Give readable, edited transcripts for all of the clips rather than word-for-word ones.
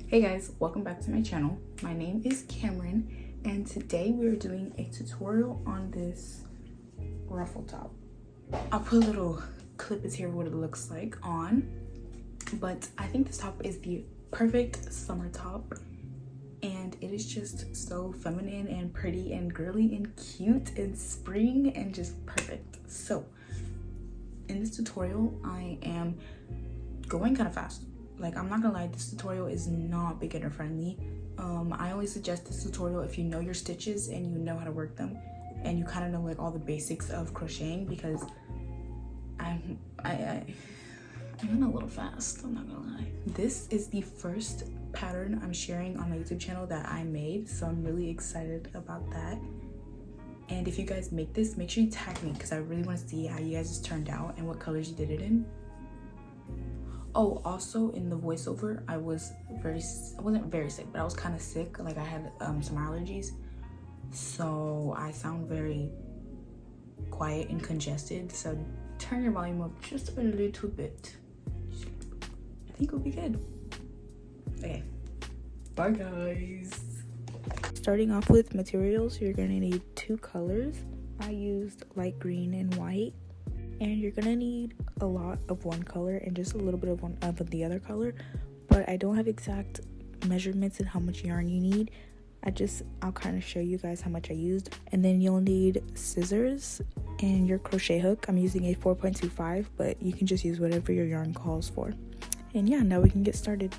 Hey guys, welcome back to my channel. My name is Cameron and today we're doing a tutorial on this ruffle top. I'll put a little clip here of what it looks like on, but I think this top is the perfect summer top and it is just so feminine and pretty and girly and cute and spring and just perfect. So in this tutorial I am going kind of fast. Like, I'm not gonna lie, this tutorial is not beginner friendly. I only suggest this tutorial if you know your stitches and you know how to work them and you kind of know like all the basics of crocheting, because I'm going a little fast, I'm not gonna lie. This is the first pattern I'm sharing on my YouTube channel that I made, so I'm really excited about that. And if you guys make this, make sure you tag me because I really want to see how you guys turned out and what colors you did it in. Oh, also in the voiceover, I wasn't very sick, but I was kind of sick. Like, I had some allergies, so I sound very quiet and congested. So turn your volume up just a little bit. I think we'll be good. Okay, bye guys. Starting off with materials, you're gonna need 2 colors. I used light green and white. And you're gonna need a lot of one color and just a little bit of one of the other color, but I don't have exact measurements and how much yarn you need. I'll kind of show you guys how much I used. And then you'll need scissors and your crochet hook. I'm using a 4.25, but you can just use whatever your yarn calls for. And yeah, now we can get started.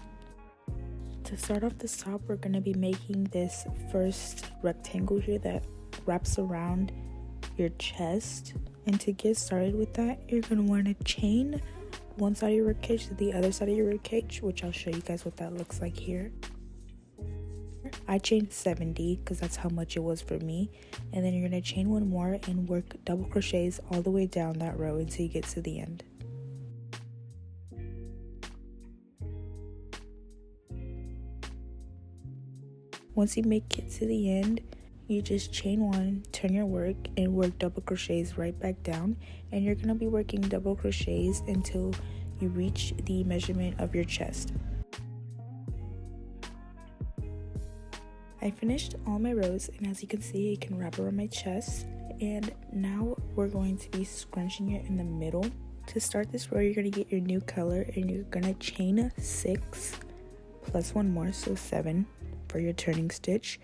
To start off this top, we're gonna be making this first rectangle here that wraps around your chest. And to get started with that, you're going to want to chain one side of your ribcage to the other side of your ribcage, which I'll show you guys what that looks like here. I chained 70 because that's how much it was for me. And then you're going to chain one more and work double crochets all the way down that row until you get to the end. Once you make it to the end, you just chain one, turn your work, and work double crochets right back down. And you're going to be working double crochets until you reach the measurement of your chest. I finished all my rows, and as you can see, it can wrap around my chest. And now we're going to be scrunching it in the middle. To start this row, you're going to get your new color, and you're going to chain 6 plus one more, so 7 for your turning stitch.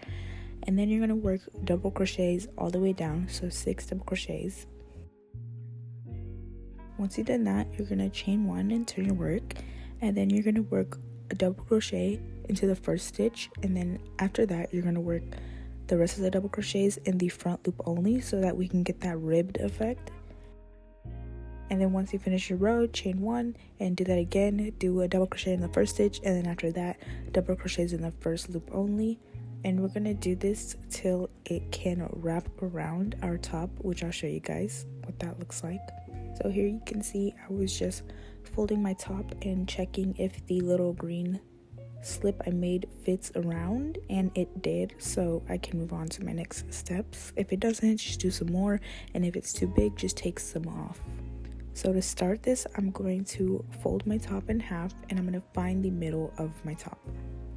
And then you're going to work double crochets all the way down, so 6 double crochets. Once you've done that, you're going to chain 1 and turn your work, and then you're going to work a double crochet into the first stitch, and then after that you're going to work the rest of the double crochets in the front loop only, so that we can get that ribbed effect. And then once you finish your row, chain 1 and do that again. Do a double crochet in the first stitch, and then after that double crochets in the first loop only. And we're gonna do this till it can wrap around our top, which I'll show you guys what that looks like. So here you can see I was just folding my top and checking if the little green slip I made fits around, and it did, so I can move on to my next steps. If it doesn't, just do some more, and if it's too big, just take some off. So to start this, I'm going to fold my top in half, and I'm going to find the middle of my top.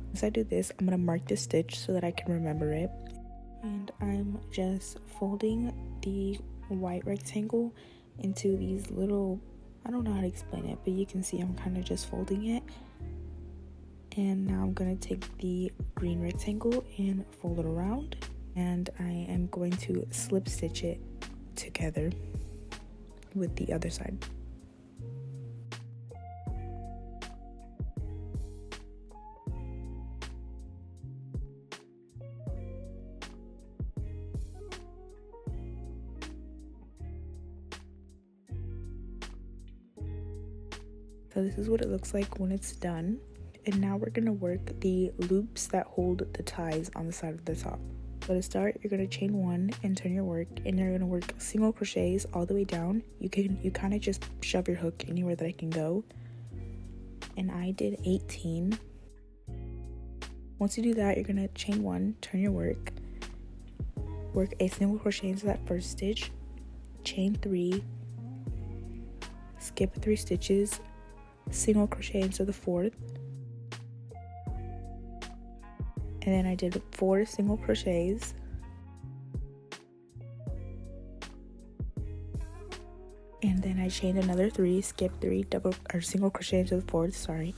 Once I do this, I'm going to mark this stitch so that I can remember it. And I'm just folding the white rectangle into these little, I don't know how to explain it, but you can see I'm kind of just folding it. And now I'm going to take the green rectangle and fold it around. And I am going to slip stitch it together with the other side. So this is what it looks like when it's done. And now we're going to work the loops that hold the ties on the side of the top. So to start, you're going to chain 1 and turn your work, and you're going to work single crochets all the way down. You kind of just shove your hook anywhere that it can go. And I did 18. Once you do that, you're going to chain 1, turn your work a single crochet into that first stitch, chain 3, skip 3 stitches, single crochet into the fourth, and then I did 4 single crochets, and then I chained another 3, skipped 3 single crochet into the 4th, sorry,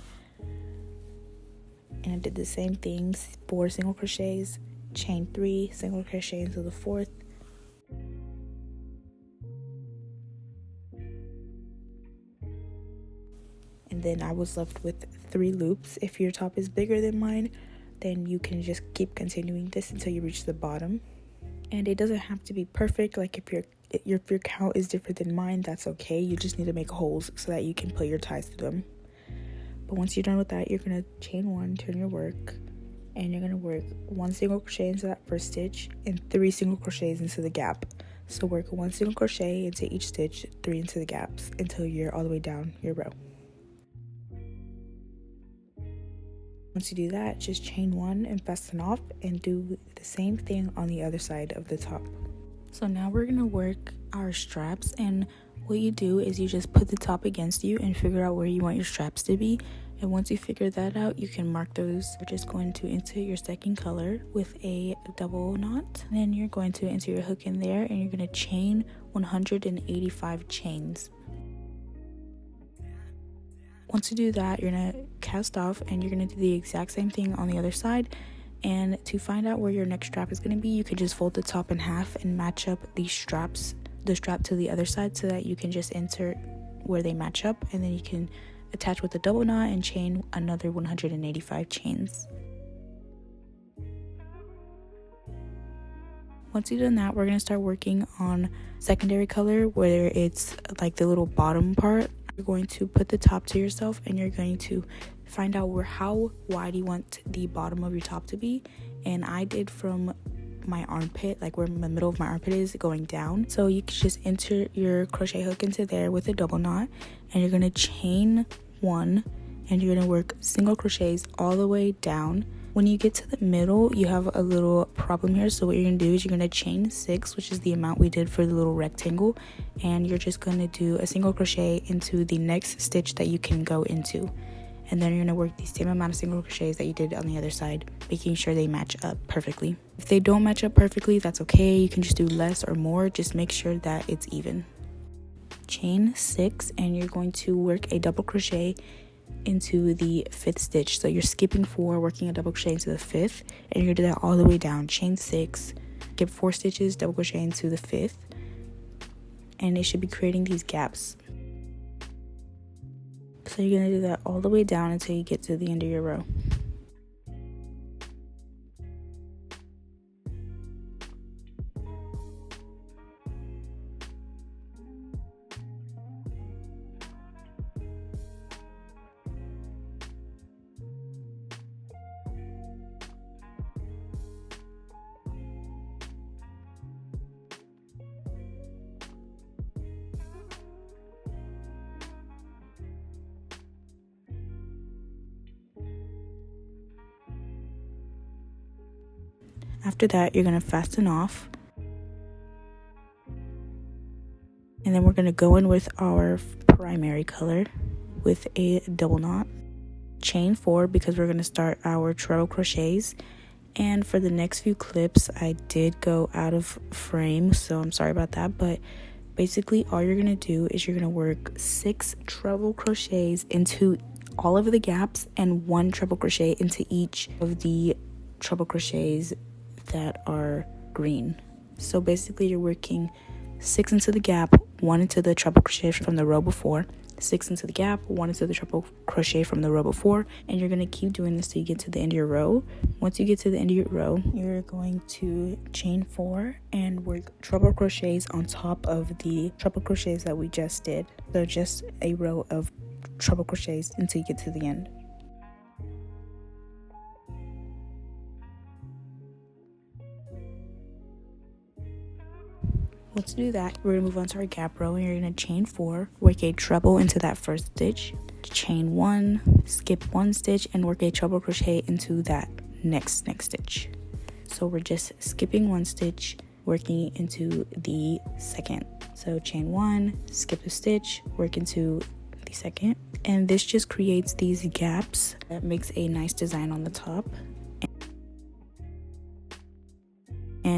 and I did the same thing, 4 single crochets, chained 3 single crochet into the 4th, and then I was left with 3 loops. If your top is bigger than mine, then you can just keep continuing this until you reach the bottom. And it doesn't have to be perfect. Like if your count is different than mine, that's okay. You just need to make holes so that you can put your ties through them. But once you're done with that, you're gonna chain 1, turn your work, and you're gonna work 1 single crochet into that first stitch and 3 single crochets into the gap. So work 1 single crochet into each stitch, 3 into the gaps until you're all the way down your row. Once you do that, just chain 1 and fasten off and do the same thing on the other side of the top. So now we're gonna work our straps, and what you do is you just put the top against you and figure out where you want your straps to be. And once you figure that out, you can mark those. You're just going to insert your second color with a double knot. Then you're going to insert your hook in there, and you're gonna chain 185 chains. Once you do that, you're gonna cast off, and you're gonna do the exact same thing on the other side. And to find out where your next strap is gonna be, you can just fold the top in half and match up these straps, the strap to the other side, so that you can just insert where they match up, and then you can attach with a double knot and chain another 185 chains. Once you've done that, we're gonna start working on secondary color, where it's like the little bottom part. You're going to put the top to yourself, and you're going to find out how wide you want the bottom of your top to be. And I did from my armpit, like where the middle of my armpit is, going down. So you can just insert your crochet hook into there with a double knot, and you're going to chain 1, and you're going to work single crochets all the way down. When you get to the middle, you have a little problem here. So what you're going to do is you're going to chain 6, which is the amount we did for the little rectangle, and you're just going to do a single crochet into the next stitch that you can go into. And then you're going to work the same amount of single crochets that you did on the other side, making sure they match up perfectly. If they don't match up perfectly, that's okay. You can just do less or more. Just make sure that it's even. Chain 6, and you're going to work a double crochet into the 5th stitch. So you're skipping 4, working a double crochet into the 5th, and you're gonna do that all the way down. Chain 6, skip 4 stitches, double crochet into the 5th, and it should be creating these gaps. So you're gonna do that all the way down until you get to the end of your row. After that, you're going to fasten off, and then we're going to go in with our primary color with a double knot, chain 4, because we're going to start our treble crochets. And for the next few clips, I did go out of frame, so I'm sorry about that, but basically all you're going to do is you're going to work 6 treble crochets into all of the gaps and 1 treble crochet into each of the treble crochets that are green. So basically you're working 6 into the gap, 1 into the treble crochet from the row before, 6 into the gap, 1 into the treble crochet from the row before, and you're going to keep doing this till you get to the end of your row. Once you get to the end of your row, you're going to chain 4 and work treble crochets on top of the treble crochets that we just did. So just a row of treble crochets until you get to the end. Once you do that, we're going to move on to our gap row, and you're going to chain 4, work a treble into that first stitch, chain 1, skip 1 stitch, and work a treble crochet into that next stitch. So we're just skipping 1 stitch, working into the second. So chain 1, skip a stitch, work into the second, and this just creates these gaps that makes a nice design on the top.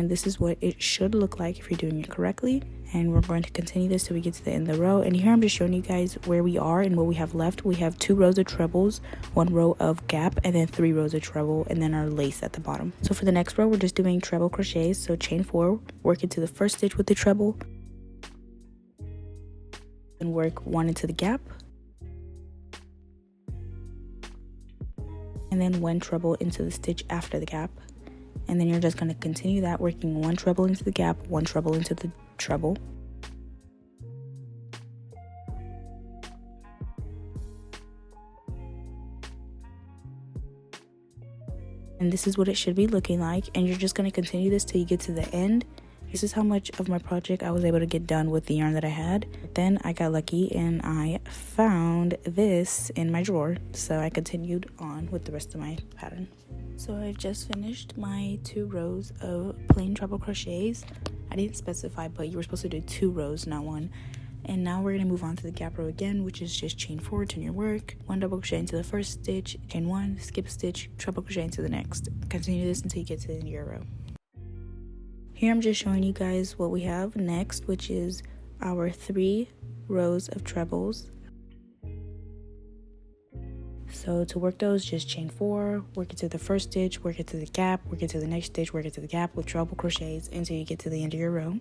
and this is what it should look like if you're doing it correctly. And we're going to continue this till we get to the end of the row. And here I'm just showing you guys where we are and what we have left. We have 2 rows of trebles, 1 row of gap, and then 3 rows of treble, and then our lace at the bottom. So for the next row, we're just doing treble crochets. So chain 4, work into the first stitch with the treble, and work 1 into the gap, and then 1 treble into the stitch after the gap. And then you're just going to continue that, working 1 treble into the gap, 1 treble into the treble. And this is what it should be looking like, and you're just going to continue this till you get to the end. This is how much of my project I was able to get done with the yarn that I had. Then I got lucky and I found this in my drawer, so I continued on with the rest of my pattern. So I've just finished my 2 rows of plain treble crochets. I didn't specify, but you were supposed to do 2 rows, not 1. And now we're going to move on to the gap row again, which is just chain 4, turn your work, 1 double crochet into the first stitch, chain 1, skip a stitch, treble crochet into the next. Continue this until you get to the end of your row. Here I'm just showing you guys what we have next, which is our 3 rows of trebles. So to work those, just chain 4, work it to the first stitch, work it to the gap, work it to the next stitch, work it to the gap with treble crochets until you get to the end of your row.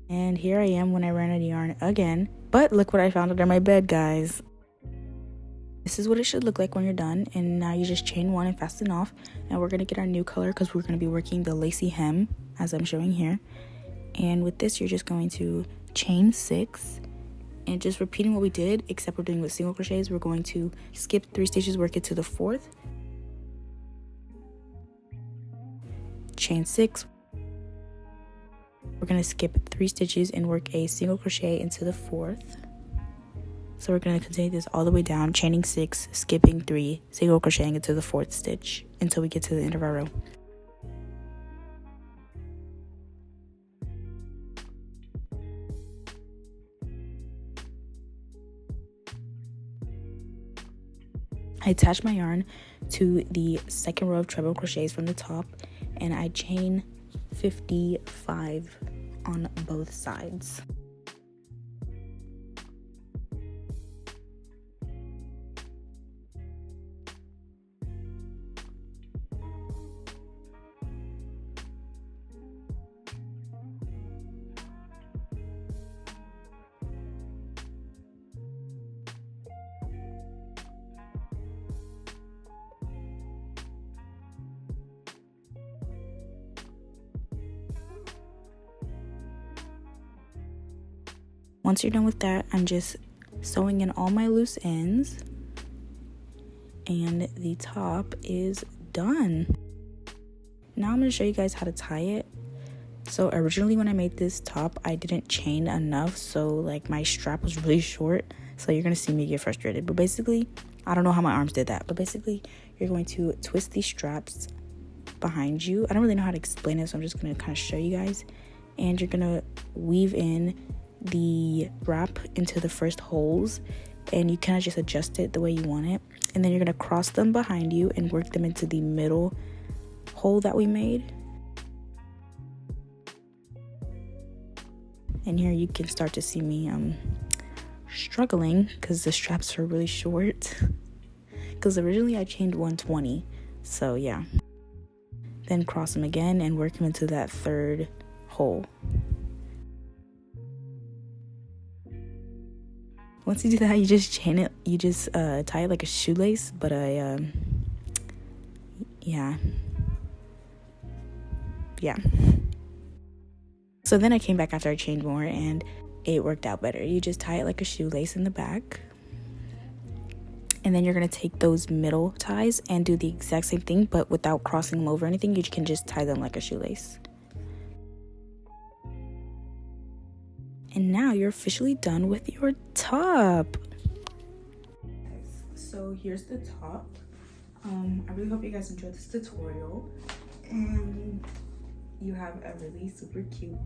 And here I am when I ran out of yarn again. But look what I found under my bed, guys. This is what it should look like when you're done. And now you just chain 1 and fasten off. And we're going to get our new color because we're going to be working the lacy hem, as I'm showing here. And with this, you're just going to chain 6. And just repeating what we did, except we're doing with single crochets. We're going to skip 3 stitches, work it to the 4th. Chain 6. We're going to skip 3 stitches and work a single crochet into the 4th. So we're going to continue this all the way down, chaining 6, skipping 3, single crocheting into the 4th stitch until we get to the end of our row. I attach my yarn to the second row of treble crochets from the top, and I chain 55 on both sides. Once you're done with that, I'm just sewing in all my loose ends, and the top is done. Now I'm going to show you guys how to tie it. So originally when I made this top, I didn't chain enough, so like my strap was really short, so you're going to see me get frustrated. But basically, I don't know how my arms did that, but basically you're going to twist these straps behind you. I don't really know how to explain it, so I'm just going to kind of show you guys. And you're going to weave in the wrap into the first holes, and you kind of just adjust it the way you want it, and then you're going to cross them behind you and work them into the middle hole that we made. And here you can start to see me struggling because the straps are really short, because originally I chained 120, so yeah. Then cross them again and work them into that third hole. Once you do that, you just chain it, you just tie it like a shoelace, but yeah. So then I came back after I chained more, and it worked out better. You just tie it like a shoelace in the back, and then you're going to take those middle ties and do the exact same thing, but without crossing them over or anything. You can just tie them like a shoelace. And now you're officially done with your top. So here's the top. I really hope you guys enjoyed this tutorial. And you have a really super cute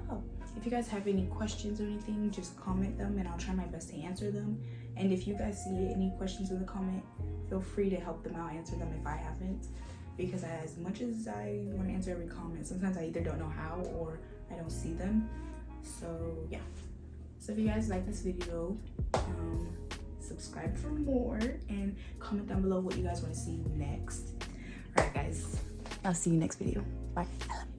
top. If you guys have any questions or anything, just comment them and I'll try my best to answer them. And if you guys see any questions in the comment, feel free to help them out, answer them if I haven't. Because as much as I want to answer every comment, sometimes I either don't know how or I don't see them. So yeah. So if you guys like this video, subscribe for more and comment down below what you guys want to see next. All right, guys. I'll see you next video. Bye. I love you.